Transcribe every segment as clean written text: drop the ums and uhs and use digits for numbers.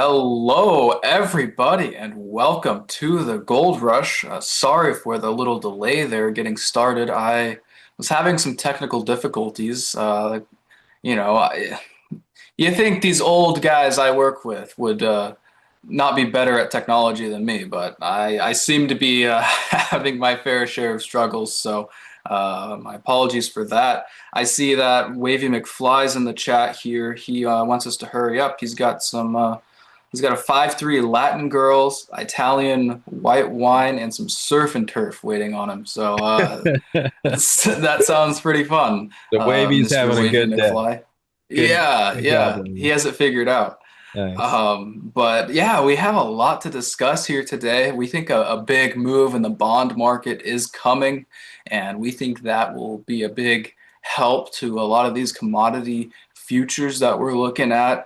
Hello, everybody, and welcome to the Gold Rush. Sorry for the little delay there getting started. I was having some technical difficulties. You know, I, you think these old guys I work with would not be better at technology than me, but I seem to be having my fair share of struggles. So my apologies for that. I see that Wavy McFly's in the chat here. He wants us to hurry up. He's got a 5'3" Latin girls, Italian white wine, and some surf and turf waiting on him. So that sounds pretty fun, The Wavy's Mr. having a Wavy good day. McFly. Good, Yeah, good job, yeah, he Wavy. has it figured out. Nice. But yeah, we have a lot to discuss here today. We think a big move in the bond market is coming, and we think that will be a big help to a lot of these commodity futures that we're looking at.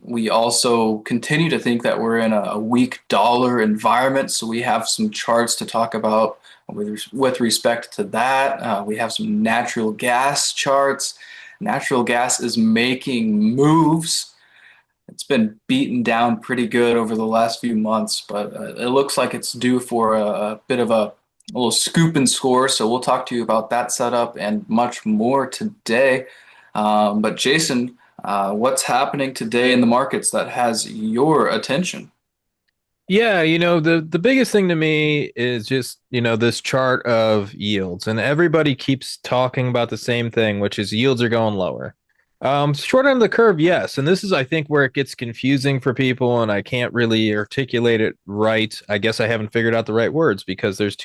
We also continue to think that we're in a weak dollar environment, so we have some charts to talk about with respect to that. We have some natural gas charts. Natural gas is making moves. It's been beaten down pretty good over the last few months, but it looks like it's due for a bit of a little scoop and score. So we'll talk to you about that setup and much more today. But Jason, what's happening today in the markets that has your attention? Yeah, the biggest thing to me is just, this chart of yields, and everybody keeps talking about the same thing, which is yields are going lower. Short end of the curve, yes, and this is, I think, where it gets confusing for people, and I can't really articulate it right. I guess I haven't figured out the right words because there's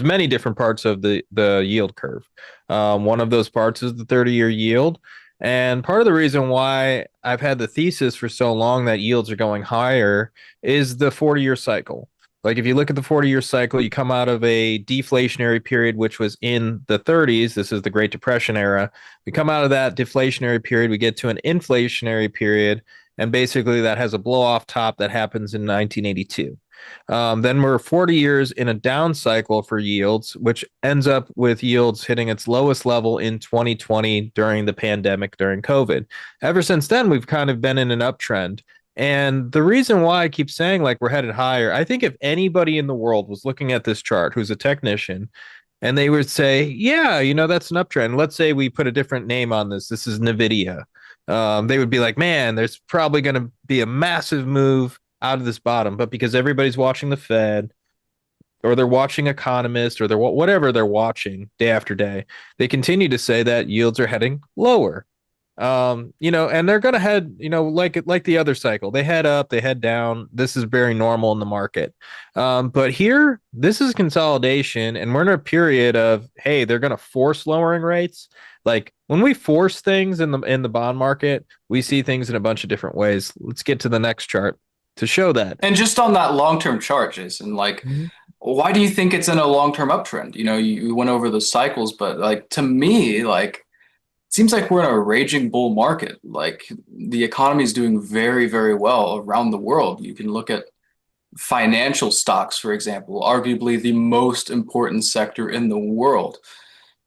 many different parts of the yield curve. One of those parts is the 30-year yield. And part of the reason why I've had the thesis for so long that yields are going higher is the 40-year cycle. Like if you look at the 40-year cycle, you come out of a deflationary period, which was in the 30s. This is the Great Depression era. We come out of that deflationary period, we get to an inflationary period, and basically that has a blow off top that happens in 1982. Then we're 40 years in a down cycle for yields, which ends up with yields hitting its lowest level in 2020 during the pandemic, during COVID. Ever since then, we've kind of been in an uptrend. And the reason why I keep saying like we're headed higher, I think if anybody in the world was looking at this chart who's a technician and they would say, yeah, that's an uptrend. Let's say we put a different name on this. This is NVIDIA. They would be like, man, there's probably going to be a massive move out of this bottom. But because everybody's watching the Fed or they're watching economists or they're whatever they're watching day after day, they continue to say that yields are heading lower. And they're gonna head, like the other cycle. They head up, they head down. This is very normal in the market. But here, this is consolidation, and we're in a period of, hey, they're gonna force lowering rates. Like when we force things in the bond market, we see things in a bunch of different ways. Let's get to the next chart to show that. And just on that long-term chart, Jason, like, Mhm. why do you think it's in a long-term uptrend? You went over the cycles, but like to me, like seems like we're in a raging bull market. Like the economy is doing very, very well around the world. You can look at financial stocks, for example, arguably the most important sector in the world.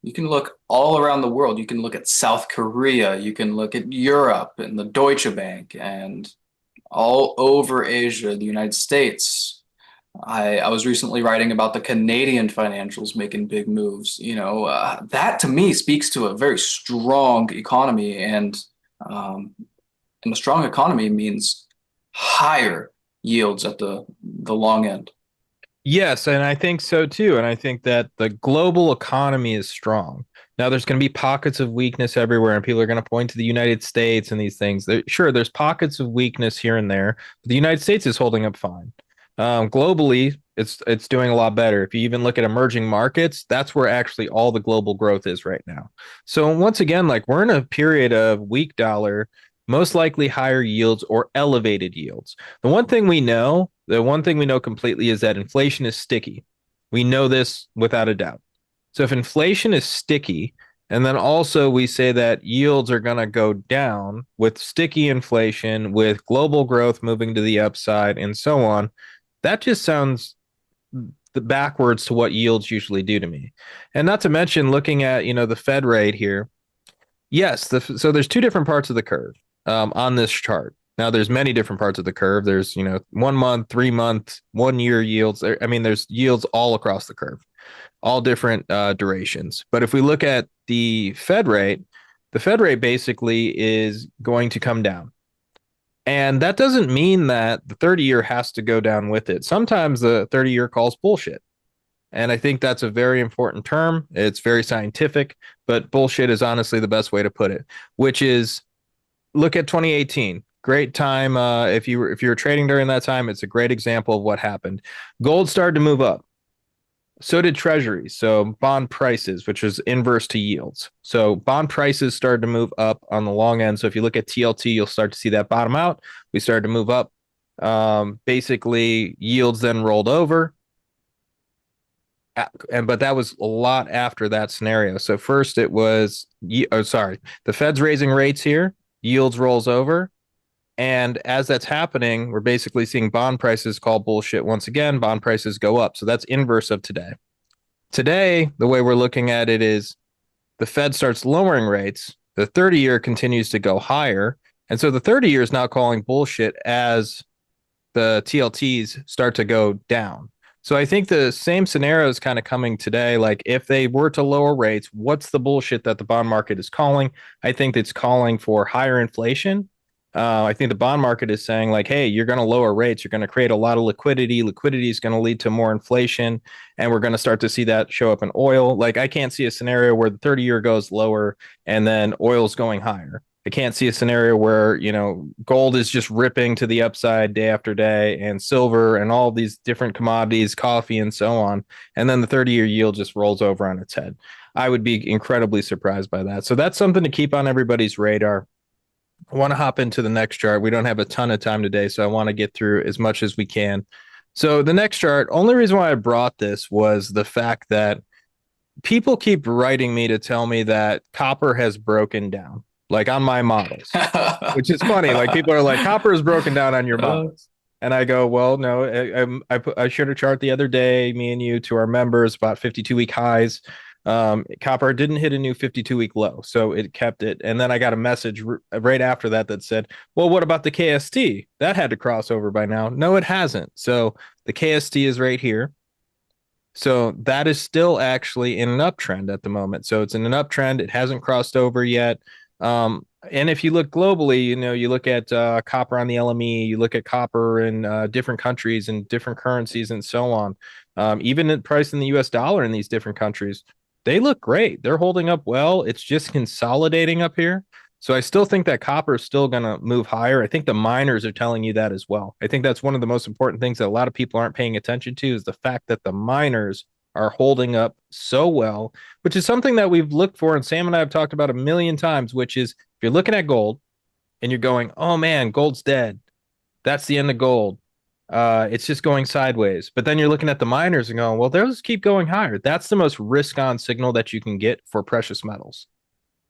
You can look all around the world. You can look at South Korea, you can look at Europe and the Deutsche Bank, and all over Asia, the United States. I was recently writing about the Canadian financials making big moves. That to me speaks to a very strong economy, um, and a strong economy means higher yields at the long end. Yes, and I think so too. And I think that the global economy is strong. Now, there's going to be pockets of weakness everywhere, and people are going to point to the United States and these things. Sure, there's pockets of weakness here and there, but the United States is holding up fine. Globally, it's doing a lot better. If you even look at emerging markets, that's where actually all the global growth is right now. So once again, like we're in a period of weak dollar, most likely higher yields or elevated yields. The one thing we know completely is that inflation is sticky. We know this without a doubt. So if inflation is sticky, and then also we say that yields are going to go down with sticky inflation, with global growth moving to the upside, and so on, that just sounds the backwards to what yields usually do to me. And not to mention looking at, the Fed rate here. Yes, so there's two different parts of the curve on this chart. Now there's many different parts of the curve. There's, 1 month, 3 month, 1 year yields. I mean, there's yields all across the curve, all different durations. But if we look at the Fed rate basically is going to come down. And that doesn't mean that the 30-year has to go down with it. Sometimes the 30-year calls bullshit. And I think that's a very important term. It's very scientific, but bullshit is honestly the best way to put it, which is look at 2018. Great time. If you were trading during that time, it's a great example of what happened. Gold started to move up. So did treasuries. So bond prices, which is inverse to yields. So bond prices started to move up on the long end. So if you look at TLT, you'll start to see that bottom out. We started to move up. Basically, yields then rolled over. But that was a lot after that scenario. So first it was, the Fed's raising rates here, yields rolls over. And as that's happening, we're basically seeing bond prices call bullshit once again. Bond prices go up. So that's inverse of today. Today, the way we're looking at it is the Fed starts lowering rates. The 30-year continues to go higher. And so the 30-year is now calling bullshit as the TLTs start to go down. So I think the same scenario is kind of coming today. Like if they were to lower rates, what's the bullshit that the bond market is calling? I think it's calling for higher inflation. I think the bond market is saying like, hey, you're going to lower rates. You're going to create a lot of liquidity. Liquidity is going to lead to more inflation. And we're going to start to see that show up in oil. Like I can't see a scenario where the 30-year goes lower and then oil's going higher. I can't see a scenario where, gold is just ripping to the upside day after day and silver and all these different commodities, coffee and so on. And then the 30-year yield just rolls over on its head. I would be incredibly surprised by that. So that's something to keep on everybody's radar. I want to hop into the next chart. We don't have a ton of time today, so I want to get through as much as we can. So the next chart, only reason why I brought this was the fact that people keep writing me to tell me that copper has broken down, like on my models, which is funny. Like people are like, copper is broken down on your models. And I go, well, no, I shared a chart the other day, me and you, to our members about 52-week highs. Copper didn't hit a new 52-week low, so it kept it. And then I got a message right after that said, well, what about the KST? That had to cross over by now. No, it hasn't. So the KST is right here. So that is still actually in an uptrend at the moment. So it's in an uptrend. It hasn't crossed over yet. And if you look globally, you look at copper on the LME, you look at copper in different countries and different currencies and so on. Even at price in the US dollar in these different countries, they look great. They're holding up well. It's just consolidating up here. So I still think that copper is still going to move higher. I think the miners are telling you that as well. I think that's one of the most important things that a lot of people aren't paying attention to is the fact that the miners are holding up so well, which is something that we've looked for. And Sam and I have talked about a million times, which is if you're looking at gold and you're going, oh man, gold's dead. That's the end of gold. It's just going sideways. But then you're looking at the miners and going, well, those keep going higher. That's the most risk on signal that you can get for precious metals.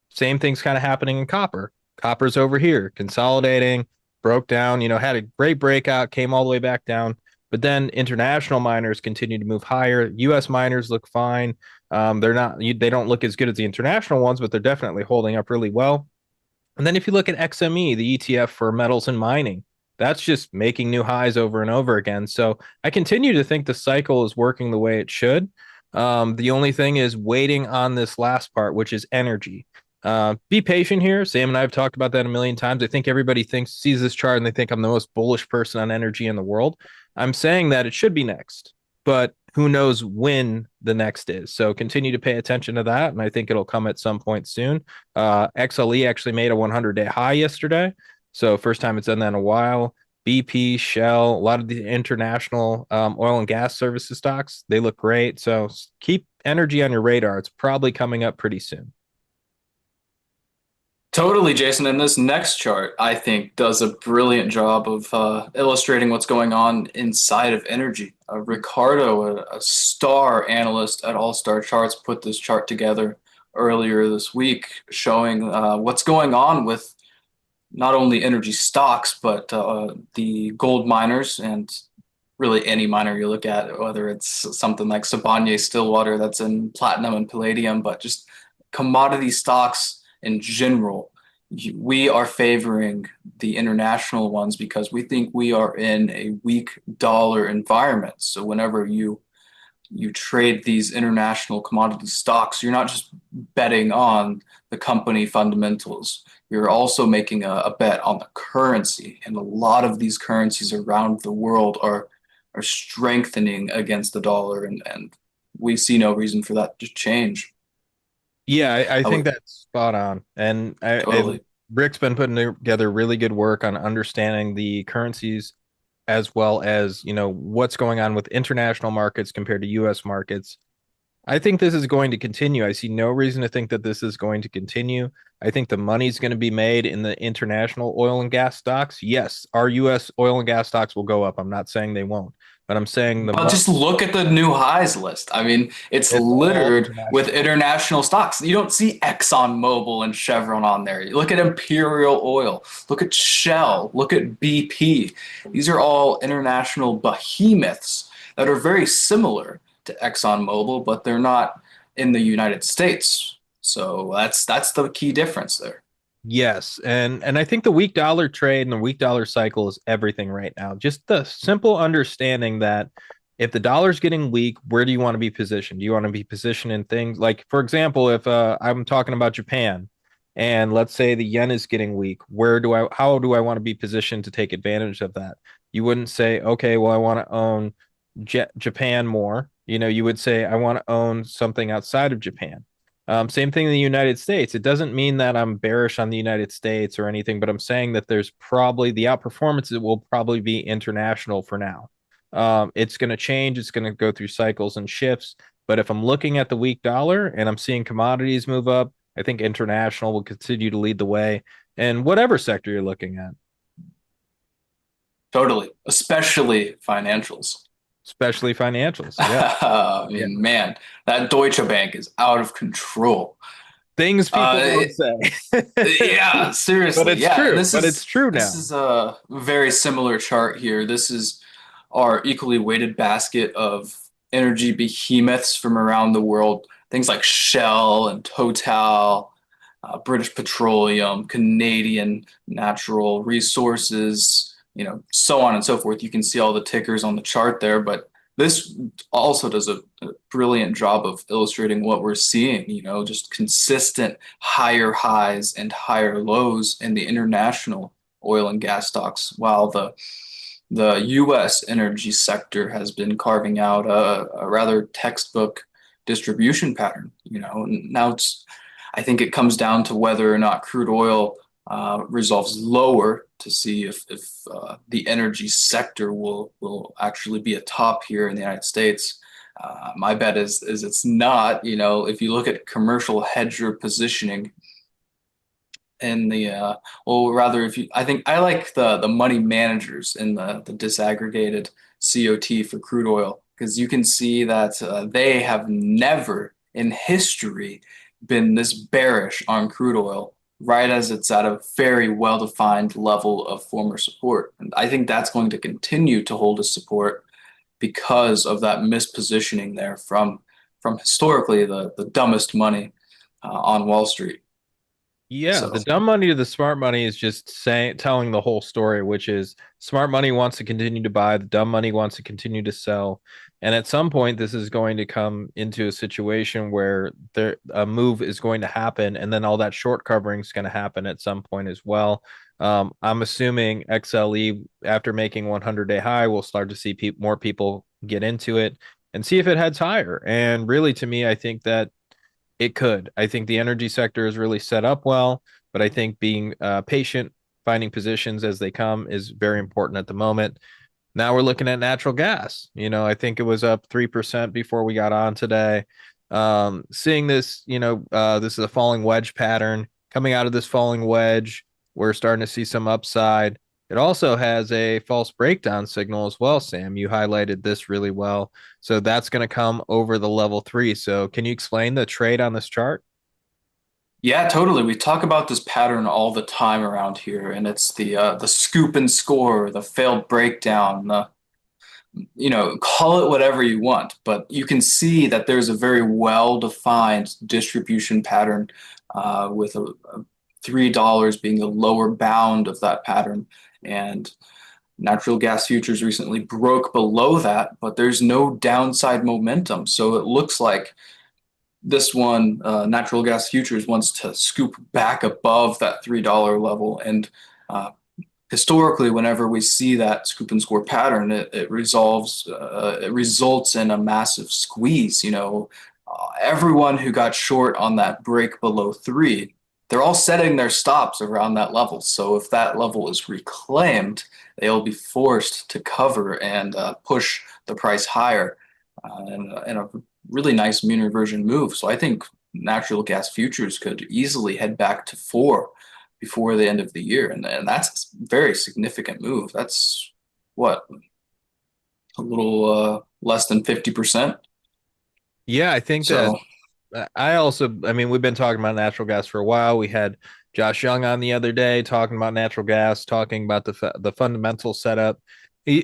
Same thing's kind of happening in copper. Copper's over here, consolidating, broke down, had a great breakout, came all the way back down. But then international miners continue to move higher. US miners look fine. They don't look as good as the international ones, but they're definitely holding up really well. And then if you look at XME, the ETF for metals and mining, that's just making new highs over and over again. So I continue to think the cycle is working the way it should. The only thing is waiting on this last part, which is energy. Be patient here. Sam and I have talked about that a million times. I think everybody sees this chart and they think I'm the most bullish person on energy in the world. I'm saying that it should be next, but who knows when the next is. So continue to pay attention to that. And I think it'll come at some point soon. XLE actually made a 100-day high yesterday. So first time it's done that in a while. BP, Shell, a lot of the international oil and gas services stocks, they look great. So keep energy on your radar. It's probably coming up pretty soon. Totally, Jason. And this next chart, I think, does a brilliant job of illustrating what's going on inside of energy. Ricardo, a star analyst at All Star Charts, put this chart together earlier this week, showing what's going on with not only energy stocks, but the gold miners and really any miner you look at, whether it's something like Sibanye-Stillwater that's in platinum and palladium, but just commodity stocks in general. we are favoring the international ones because we think we are in a weak dollar environment. So whenever you trade these international commodity stocks, you're not just betting on the company fundamentals. You're also making a bet on the currency. And a lot of these currencies around the world are strengthening against the dollar, and we see no reason for that to change. Yeah, I I think would that's spot on. And totally. Rick's been putting together really good work on understanding the currencies as well as, what's going on with international markets compared to US markets. I think this is going to continue. I see no reason to think that this is going to continue. I think the money's going to be made in the international oil and gas stocks. Yes, our US oil and gas stocks will go up. I'm not saying they won't, but I'm saying the But money just look at the new highs list. I mean, it's is all littered with international. international stocks. You don't see ExxonMobil and Chevron on there. You look at Imperial Oil, look at Shell, look at BP. These are all international behemoths that are very similar to ExxonMobil, but they're not in the United States. So that's the key difference there. Yes, and I think the weak dollar trade and the weak dollar cycle is everything right now. Just the simple understanding that if the dollar's getting weak, where do you want to be positioned? Do you want to be positioned in things like, for example, if I'm talking about Japan, and let's say the yen is getting weak, how do I want to be positioned to take advantage of that? You wouldn't say, okay, well, I want to own Japan more. You would say, I want to own something outside of Japan. Same thing in the United States. It doesn't mean that I'm bearish on the United States or anything, but I'm saying that there's probably the outperformance. It will probably be international for now. It's going to change. It's going to go through cycles and shifts. But if I'm looking at the weak dollar and I'm seeing commodities move up, I think international will continue to lead the way in whatever sector you're looking at, Totally, especially financials. especially financials. Yeah. I Yeah. mean, man, that Deutsche Bank is out of control. Things people Uh, don't say. yeah, But seriously. it's Yeah, and true. But it's true this now. is a very similar chart here. This is our equally weighted basket of energy behemoths from around the world. Things like Shell and Total, British Petroleum, Canadian Natural Resources, so on and so forth. You can see all the tickers on the chart there, but this also does a brilliant job of illustrating what we're seeing, just consistent higher highs and higher lows in the international oil and gas stocks, while the US energy sector has been carving out a rather textbook distribution pattern. Now I think it comes down to whether or not crude oil resolves lower to see if the energy sector will actually be a top here in the United States. My bet is it's not. If you look at commercial hedger positioning in the well, rather, if you I think I like the money managers in the disaggregated COT for crude oil, because you can see that they have never in history been this bearish on crude oil right as it's at a very well-defined level of former support. And I think that's going to continue to hold a support because of that mispositioning there from historically the dumbest money on Wall Street. Yeah, the So dumb money to the smart money is just telling the whole story, which is smart money wants to continue to buy, the dumb money wants to continue to sell. And at some point, this is going to come into a situation where a move is going to happen, and then all that short covering is going to happen at some point as well. I'm assuming XLE, after making 100-day high, we'll start to see more people get into it and see if it heads higher. And really, to me, I think that it could. I think the energy sector is really set up well, but I think being patient, finding positions as they come is very important at the moment. Now we're looking at natural gas. I think it was up 3% before we got on today. Seeing this, this is a falling wedge pattern. Coming out of this falling wedge, we're starting to see some upside. It also has a false breakdown signal as well, Sam. You highlighted this really well. So that's going to come over the level 3. So can you explain the trade on this chart? yeah, totally. We talk about this pattern all the time around here, and it's the scoop and score, the failed breakdown, the call it whatever you want, but you can see that there's a very well-defined distribution pattern with $3 being the lower bound of that pattern. And natural gas futures recently broke below that, but there's no downside momentum. So it looks like this one, natural gas futures, wants to scoop back above that $3 level. And uh, historically, whenever we see that scoop and score pattern, it results in a massive squeeze. Everyone who got short on that break below three, they're all setting their stops around that level. So if that level is reclaimed, they'll be forced to cover and push the price higher in a really nice mean reversion move. So I think natural gas futures could easily head back to four before the end of the year. And that's a very significant move. That's what, a little less than 50%. Yeah, I think that So I mean, we've been talking about natural gas for a while. We had Josh Young on the other day talking about natural gas, talking about the fundamental setup.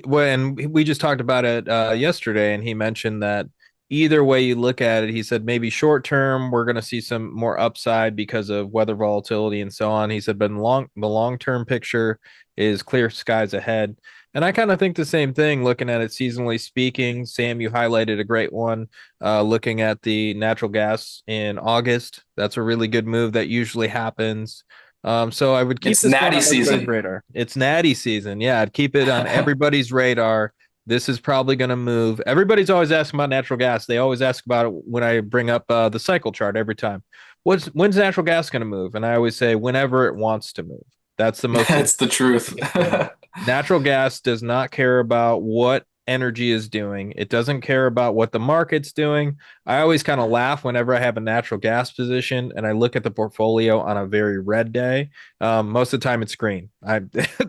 When we just talked about it yesterday, and he mentioned that either way you look at it, he said maybe short term we're going to see some more upside because of weather volatility and so on. He said, but in the long term picture is clear skies ahead. And I kind of think the same thing looking at it seasonally speaking. Sam, you highlighted a great one looking at the natural gas in August. That's a really good move that usually happens. So I would keep it's this one natty on everybody's season. radar. It's natty season. Yeah, I'd keep it on everybody's radar. This is probably going to move. Everybody's always asking about natural gas. They always ask about it when I bring up the cycle chart every time. When's natural gas going to move? And I always say whenever it wants to move. That's the most That's the truth. significant thing. Natural gas does not care about what energy is doing. It doesn't care about what the market's doing. I always kind of laugh whenever I have a natural gas position and I look at the portfolio on a very red day. Most of the time it's green. I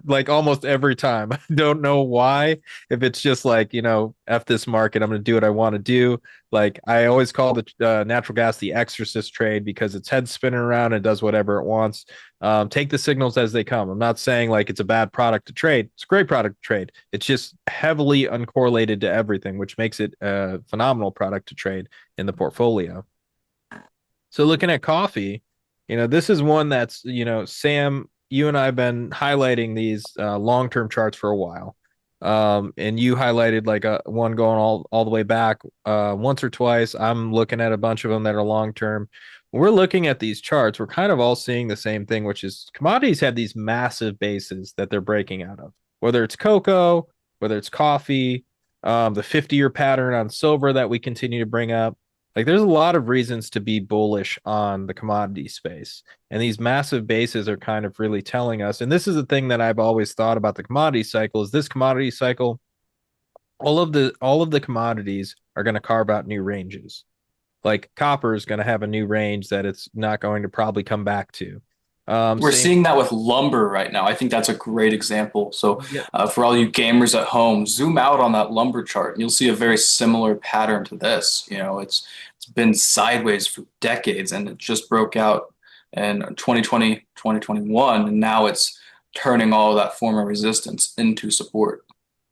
like almost every time. I don't know why. If it's just like, F this market, I'm going to do what I want to do. Like I always call the natural gas the exorcist trade because its head spinning around and does whatever it wants. Take the signals as they come. I'm not saying like it's a bad product to trade. It's a great product to trade. It's just heavily uncorrelated to everything, which makes it a phenomenal product to trade in the portfolio. So looking at coffee, this is one that's, Sam, you and I have been highlighting these long-term charts for a while. And you highlighted like a one going all the way back once or twice. I'm looking at a bunch of them that are long-term. When we're looking at these charts, we're kind of all seeing the same thing, which is commodities have these massive bases that they're breaking out of, whether it's cocoa, whether it's coffee, the 50-year pattern on silver that we continue to bring up. Like there's a lot of reasons to be bullish on the commodity space. And these massive bases are kind of really telling us. And this is the thing that I've always thought about the commodity cycle is this commodity cycle, all of the commodities are going to carve out new ranges. Like copper is going to have a new range that it's not going to probably come back to. We're Same. seeing that with lumber right now. I think that's a great example. So, Yeah. for all you gamers at home, zoom out on that lumber chart, and you'll see a very similar pattern to this. It's been sideways for decades, and it just broke out in 2020, 2021, and now it's turning all of that former resistance into support.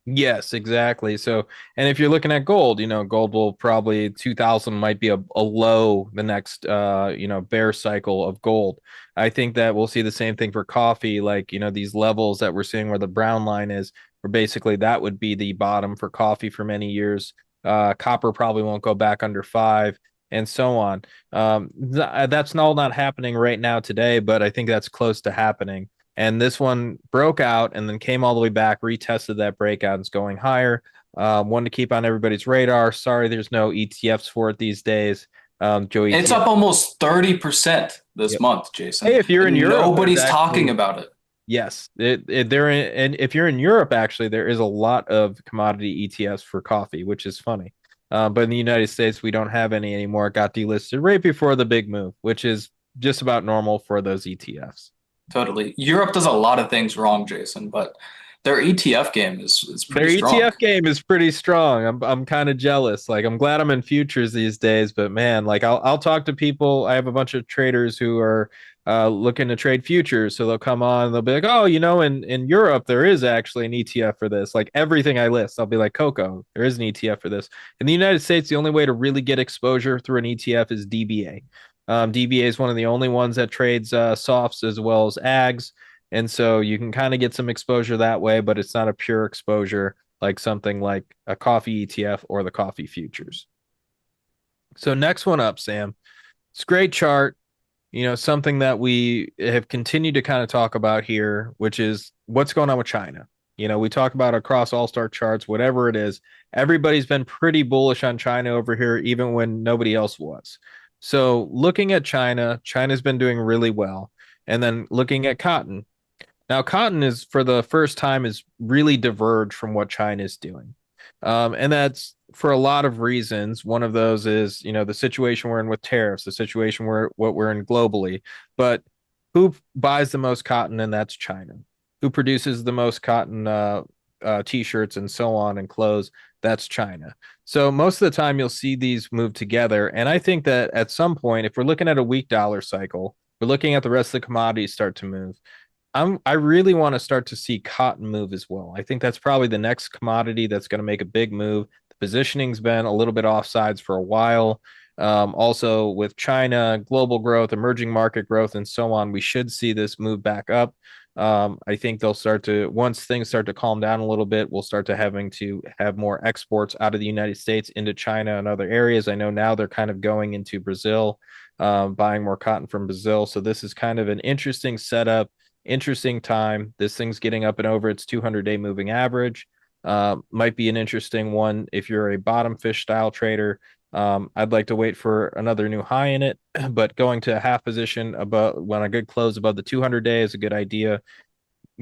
Yes, exactly. So, and if you're looking at gold, gold will probably 2000 might be a low the next, bear cycle of gold. I think that we'll see the same thing for coffee, like, these levels that we're seeing where the brown line is, where basically that would be the bottom for coffee for many years. Copper probably won't go back under five and so on. That's all not happening right now today, but I think that's close to happening. And this one broke out and then came all the way back, retested that breakout and it's going higher. One to keep on everybody's radar. Sorry, there's no ETFs for it these days. Joe It's ETF. up almost 30% this Yep. month, Hey, Jason, if you're in and Europe, there's nobody's talking actually about it. yes, they're in, and if you're in Europe, actually, there is a lot of commodity ETFs for coffee, which is funny. But in the United States, we don't have any anymore. It got delisted right before the big move, which is just about normal for those ETFs. Totally. Europe does a lot of things wrong, Jason, but their ETF game is Their pretty strong. ETF game is pretty strong. I'm kind of jealous. Like I'm glad I'm in futures these days, but man, like I'll talk to people. I have a bunch of traders who are looking to trade futures, so they'll come on. They'll be like, "Oh, in Europe there is actually an ETF for this." Like everything I list, I'll be like, "Coco, there is an ETF for this." In the United States, the only way to really get exposure through an ETF is DBA. DBA is one of the only ones that trades softs as well as ags. And so you can kind of get some exposure that way, but it's not a pure exposure like something like a coffee ETF or the coffee futures. So next one up, Sam. It's a great chart, something that we have continued to kind of talk about here, which is what's going on with China. We talk about across all star charts, whatever it is, everybody's been pretty bullish on China over here, even when nobody else was. So looking at China, China's been doing really well. And then looking at cotton. Now, cotton is for the first time is really diverged from what China is doing. And that's for a lot of reasons. One of those is, the situation we're in with tariffs, the situation we're in globally. But who buys the most cotton? And that's China. Who produces the most cotton t-shirts and so on and clothes? That's China. So most of the time you'll see these move together. And I think that at some point, if we're looking at a weak dollar cycle, we're looking at the rest of the commodities start to move. I really want to start to see cotton move as well. I think that's probably the next commodity that's going to make a big move. The positioning's been a little bit offsides for a while. Also, with China, global growth, emerging market growth, and so on, we should see this move back up. I think they'll start to, once things start to calm down a little bit, we'll start to having to have more exports out of the United States into China and other areas. I know now they're kind of going into Brazil, buying more cotton from Brazil. So this is kind of an interesting setup, interesting time. This thing's getting up and over its 200-day moving average. Might be an interesting one if you're a bottom fish style trader. I'd like to wait for another new high in it, but going to a half position above when a good close above the 200-day is a good idea.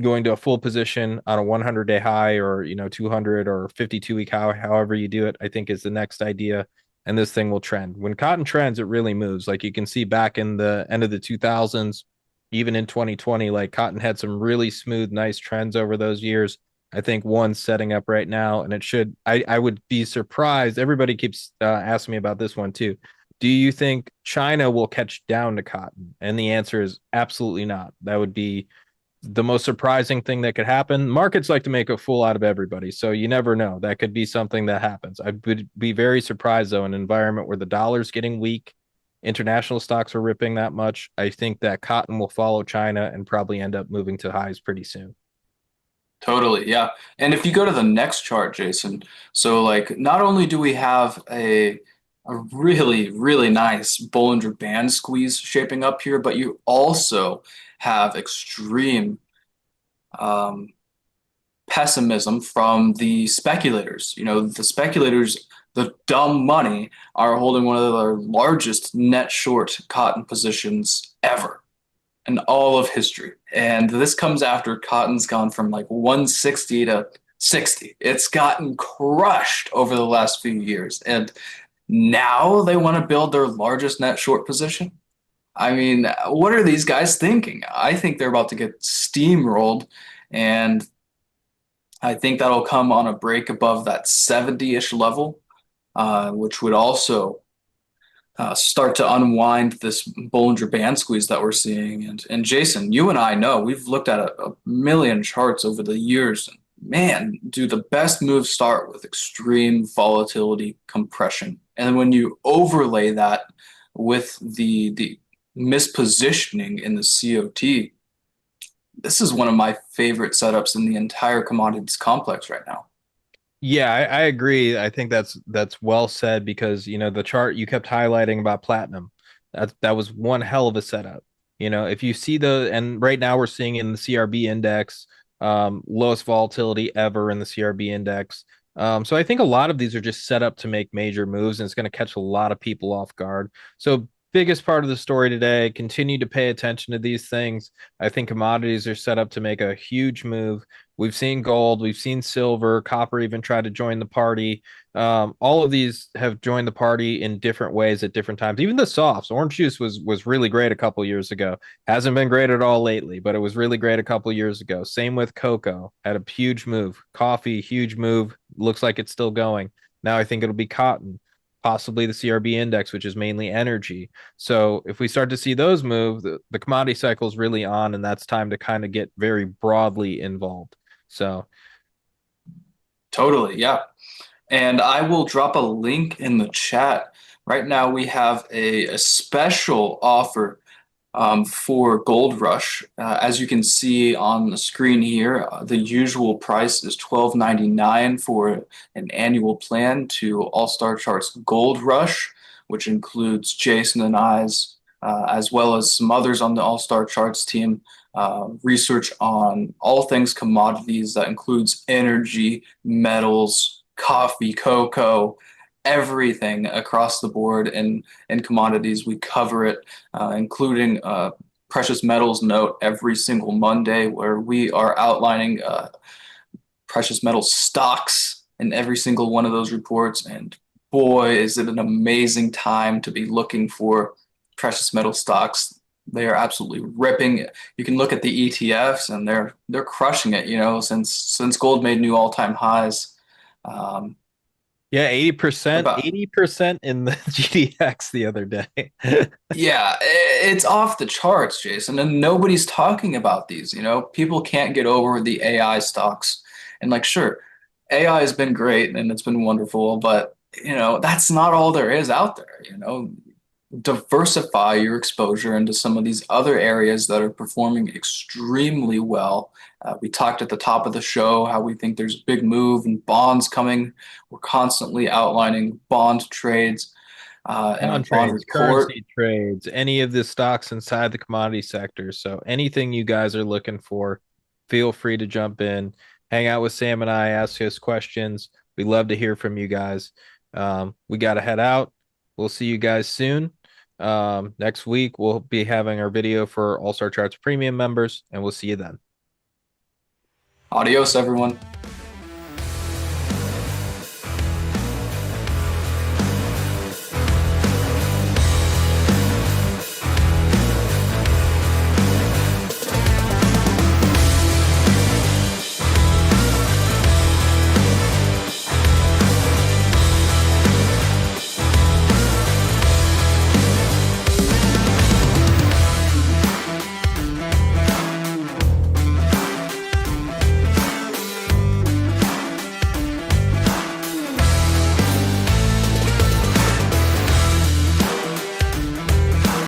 Going to a full position on a 100-day high or 200 or 52-week high, however you do it, I think is the next idea. And this thing will trend. When cotton trends, it really moves. Like you can see back in the end of the 2000s, even in 2020, like cotton had some really smooth, nice trends over those years. I think one's setting up right now, and it should. I would be surprised. Everybody keeps asking me about this one too. Do you think China will catch down to cotton? And the answer is absolutely not. That would be the most surprising thing that could happen. Markets like to make a fool out of everybody, so you never know. That could be something that happens. I would be very surprised though in an environment where the dollar's getting weak, international stocks are ripping that much. I think that cotton will follow China and probably end up moving to highs pretty soon. Totally, yeah. And if you go to the next chart, Jason, so like not only do we have a really, really nice Bollinger Band squeeze shaping up here, but you also have extreme um, pessimism from the speculators. The speculators, the dumb money, are holding one of the largest net short cotton positions ever in all of history. And this comes after cotton's gone from like 160 to 60. It's gotten crushed over the last few years. And now they want to build their largest net short position. I mean, what are these guys thinking? I think they're about to get steamrolled. And I think that'll come on a break above that 70-ish level, which would also start to unwind this Bollinger Band squeeze that we're seeing. And Jason, you and I know we've looked at a million charts over the years. And man, do the best moves start with extreme volatility compression. And when you overlay that with the mispositioning in the COT, this is one of my favorite setups in the entire commodities complex right now. Yeah, I agree. I think that's well said because the chart you kept highlighting about platinum, that was one hell of a setup. If you see and right now we're seeing in the CRB index, lowest volatility ever in the CRB index. So I think a lot of these are just set up to make major moves, and it's going to catch a lot of people off guard. So biggest part of the story today, continue to pay attention to these things. I think commodities are set up to make a huge move. We've seen gold, we've seen silver, copper even tried to join the party. All of these have joined the party in different ways at different times. Even the softs, orange juice was really great a couple years ago. Hasn't been great at all lately, but it was really great a couple years ago. Same with cocoa, had a huge move. Coffee, huge move. Looks like it's still going. Now I think it'll be cotton, possibly the CRB index, which is mainly energy. So if we start to see those move, the commodity cycle is really on, and that's time to kind of get very broadly involved. So Totally, yeah. And I will drop a link in the chat Right now, we have a special offer for Gold Rush. As you can see on the screen here, the usual price is $12.99 for an annual plan to All Star Charts Gold Rush, which includes Jason and I's, as well as some others on the All Star Charts team. Research on all things commodities that includes energy, metals, coffee, cocoa, everything across the board in commodities. We cover it, including precious metals note every single Monday, where we are outlining precious metal stocks in every single one of those reports. And boy, is it an amazing time to be looking for precious metal stocks. They are absolutely ripping. You can look at the ETFs, and they're crushing it. Since gold made new all-time highs. Um, Yeah, 80%, about 80% in the GDX the other day. Yeah, it's off the charts, Jason, and nobody's talking about these. People can't get over the AI stocks. And like, sure, AI has been great and it's been wonderful, but that's not all there is out there. Diversify your exposure into some of these other areas that are performing extremely well. We talked at the top of the show how we think there's a big move in bonds coming. We're constantly outlining bond trades in our Bond bond trades, report. currency trades, any of the stocks inside the commodity sector. So anything you guys are looking for, feel free to jump in, hang out with Sam and I, ask us questions. We love to hear from you guys. We got to head out. We'll see you guys soon. Next week, we'll be having our video for All Star Charts Premium members, and we'll see you then. Adios, everyone.